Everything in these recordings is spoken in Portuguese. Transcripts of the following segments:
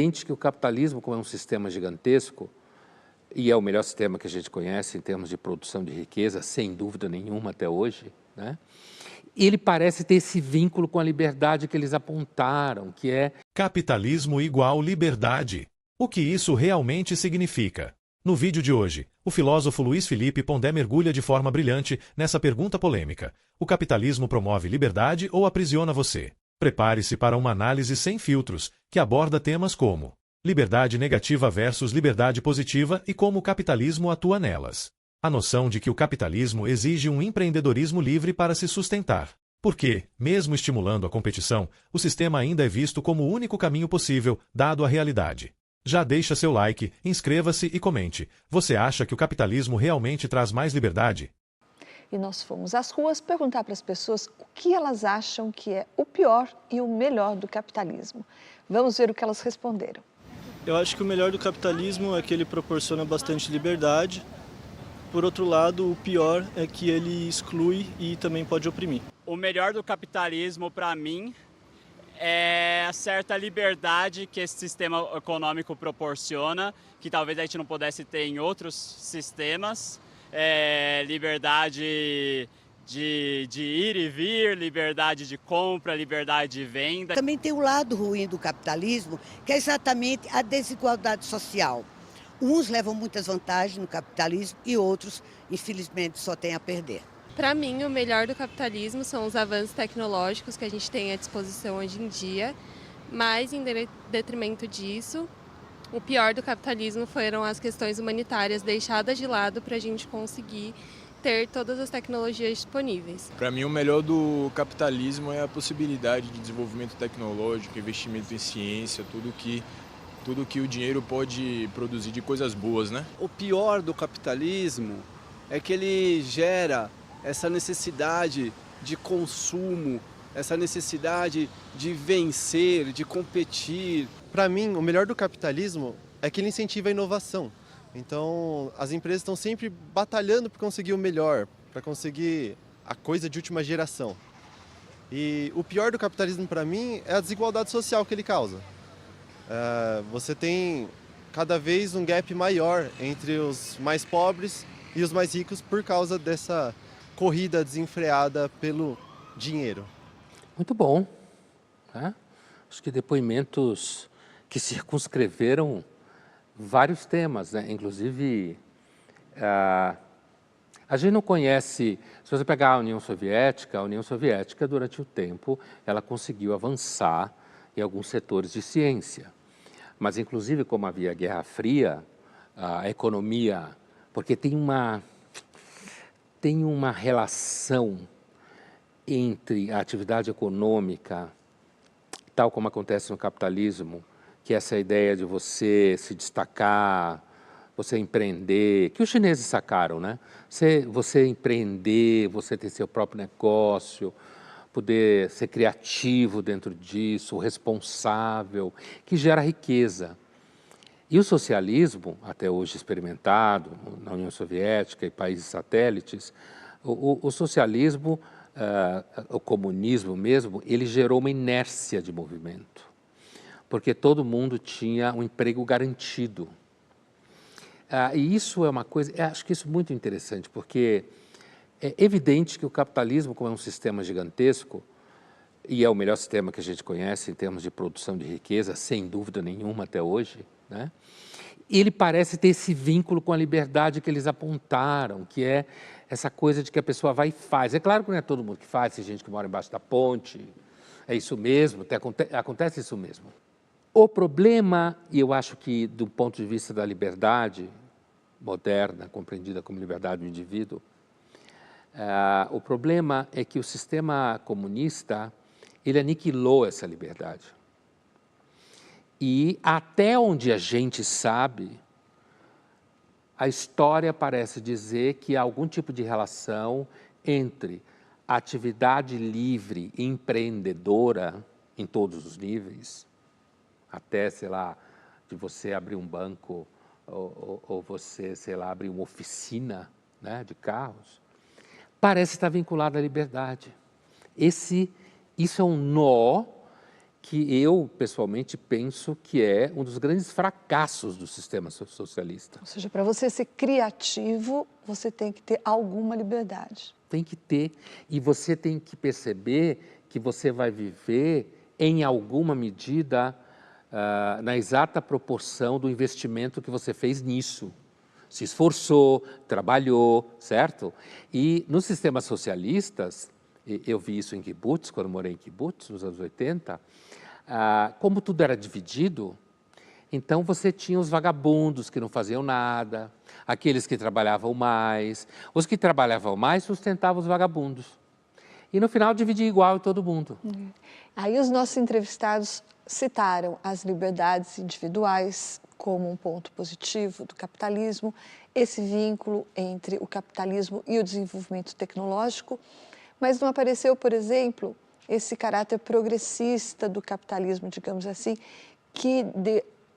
Evidente que o capitalismo, como é um sistema gigantesco, e é o melhor sistema que a gente conhece em termos de produção de riqueza, sem dúvida nenhuma até hoje, né? Ele parece ter esse vínculo com a liberdade que eles apontaram, que é capitalismo igual liberdade. O que isso realmente significa? No vídeo de hoje, o filósofo Luiz Felipe Pondé mergulha de forma brilhante nessa pergunta polêmica. O capitalismo promove liberdade ou aprisiona você? Prepare-se para uma análise sem filtros, que aborda temas como liberdade negativa versus liberdade positiva e como o capitalismo atua nelas. A noção de que o capitalismo exige um empreendedorismo livre para se sustentar. Porque, mesmo estimulando a competição, o sistema ainda é visto como o único caminho possível, dado a realidade. Já deixa seu like, inscreva-se e comente. Você acha que o capitalismo realmente traz mais liberdade? E nós fomos às ruas perguntar para as pessoas o que elas acham que é o pior e o melhor do capitalismo. Vamos ver o que elas responderam. Eu acho que o melhor do capitalismo é que ele proporciona bastante liberdade. Por outro lado, o pior é que ele exclui e também pode oprimir. O melhor do capitalismo, para mim, é a certa liberdade que esse sistema econômico proporciona, que talvez a gente não pudesse ter em outros sistemas. Liberdade de ir e vir, liberdade de compra, liberdade de venda. Também tem o lado ruim do capitalismo, que é exatamente a desigualdade social. Uns levam muitas vantagens no capitalismo e outros, infelizmente, só têm a perder. Para mim, o melhor do capitalismo são os avanços tecnológicos que a gente tem à disposição hoje em dia, mas em detrimento disso, o pior do capitalismo foram as questões humanitárias deixadas de lado para a gente conseguir ter todas as tecnologias disponíveis. Para mim, o melhor do capitalismo é a possibilidade de desenvolvimento tecnológico, investimento em ciência, tudo que o dinheiro pode produzir de coisas boas, né? O pior do capitalismo é que ele gera essa necessidade de consumo, essa necessidade de vencer, de competir. Para mim, o melhor do capitalismo é que ele incentiva a inovação. Então, as empresas estão sempre batalhando para conseguir o melhor, para conseguir a coisa de última geração. E o pior do capitalismo, para mim, é a desigualdade social que ele causa. Você tem cada vez um gap maior entre os mais pobres e os mais ricos por causa dessa corrida desenfreada pelo dinheiro. muito bom, né? Acho que depoimentos que circunscreveram vários temas, né? Inclusive, a gente não conhece, se você pegar a União Soviética durante o tempo, ela conseguiu avançar em alguns setores de ciência. Mas, inclusive, como havia Guerra Fria, a economia, porque tem uma relação entre a atividade econômica, tal como acontece no capitalismo, que é essa ideia de você se destacar, você empreender, que os chineses sacaram, né? Você empreender, você ter seu próprio negócio, poder ser criativo dentro disso, responsável, que gera riqueza. E o socialismo, até hoje experimentado na União Soviética e países satélites, o socialismo, o comunismo mesmo, ele gerou uma inércia de movimento, porque todo mundo tinha um emprego garantido. E isso é uma coisa, acho que isso é muito interessante, porque é evidente que o capitalismo, como é um sistema gigantesco, e é o melhor sistema que a gente conhece em termos de produção de riqueza, sem dúvida nenhuma até hoje, né? Ele parece ter esse vínculo com a liberdade que eles apontaram, que é essa coisa de que a pessoa vai e faz. É claro que não é todo mundo que faz, tem gente que mora embaixo da ponte, é isso mesmo, acontece isso mesmo. O problema, e eu acho que do ponto de vista da liberdade moderna, compreendida como liberdade do indivíduo, o problema é que o sistema comunista, ele aniquilou essa liberdade. E até onde a gente sabe, a história parece dizer que há algum tipo de relação entre a atividade livre e empreendedora em todos os níveis, até, sei lá, de você abrir um banco ou você, sei lá, abrir uma oficina, né, de carros, parece estar vinculado à liberdade. Isso é um nó que eu, pessoalmente, penso que é um dos grandes fracassos do sistema socialista. Ou seja, para você ser criativo, você tem que ter alguma liberdade. Tem que ter, e você tem que perceber que você vai viver, em alguma medida, na exata proporção do investimento que você fez nisso. Se esforçou, trabalhou, certo? E nos sistemas socialistas, eu vi isso em kibbutz, quando morei em kibbutz, nos anos 80, como tudo era dividido, então você tinha os vagabundos que não faziam nada, aqueles que trabalhavam mais, os que trabalhavam mais sustentavam os vagabundos. E no final dividia igual em todo mundo. Aí os nossos entrevistados citaram as liberdades individuais como um ponto positivo do capitalismo, esse vínculo entre o capitalismo e o desenvolvimento tecnológico, mas não apareceu, por exemplo, esse caráter progressista do capitalismo, digamos assim, que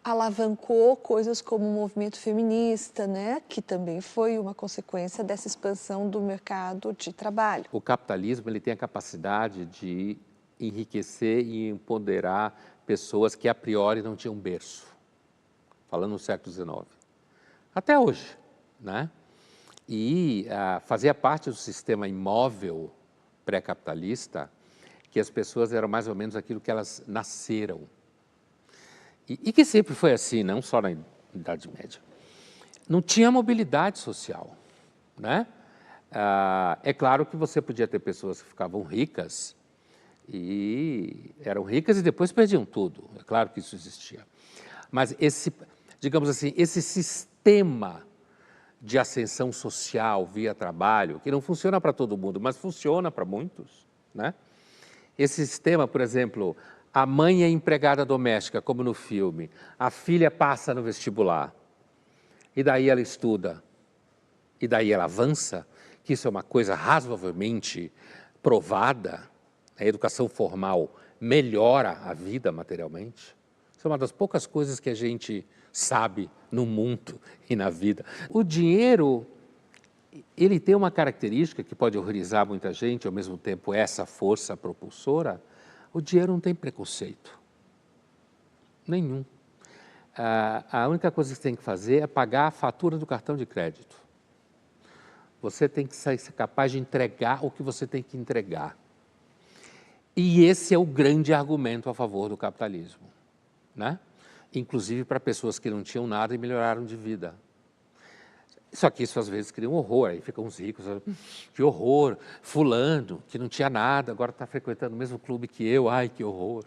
alavancou coisas como o movimento feminista, né? Que também foi uma consequência dessa expansão do mercado de trabalho. O capitalismo ele tem a capacidade de enriquecer e empoderar pessoas que a priori não tinham berço, falando no século XIX, até hoje, né? E fazia parte do sistema imóvel pré-capitalista que as pessoas eram mais ou menos aquilo que elas nasceram. E que sempre foi assim, não só na Idade Média. Não tinha mobilidade social, né? É claro que você podia ter pessoas que ficavam ricas e eram ricas e depois perdiam tudo. É claro que isso existia. Mas digamos assim, esse sistema de ascensão social via trabalho, que não funciona para todo mundo, mas funciona para muitos, né? Esse sistema, por exemplo, a mãe é empregada doméstica, como no filme, a filha passa no vestibular, e daí ela estuda, e daí ela avança, que isso é uma coisa razoavelmente provada, a educação formal melhora a vida materialmente. Isso é uma das poucas coisas que a gente sabe no mundo e na vida. O dinheiro, ele tem uma característica que pode horrorizar muita gente, ao mesmo tempo essa força propulsora. O dinheiro não tem preconceito, nenhum. A única coisa que você tem que fazer é pagar a fatura do cartão de crédito. Você tem que ser capaz de entregar o que você tem que entregar. E esse é o grande argumento a favor do capitalismo, né? Inclusive para pessoas que não tinham nada e melhoraram de vida. Só que isso às vezes cria um horror, aí ficam os ricos, que horror, fulano, que não tinha nada, agora está frequentando o mesmo clube que eu, ai que horror.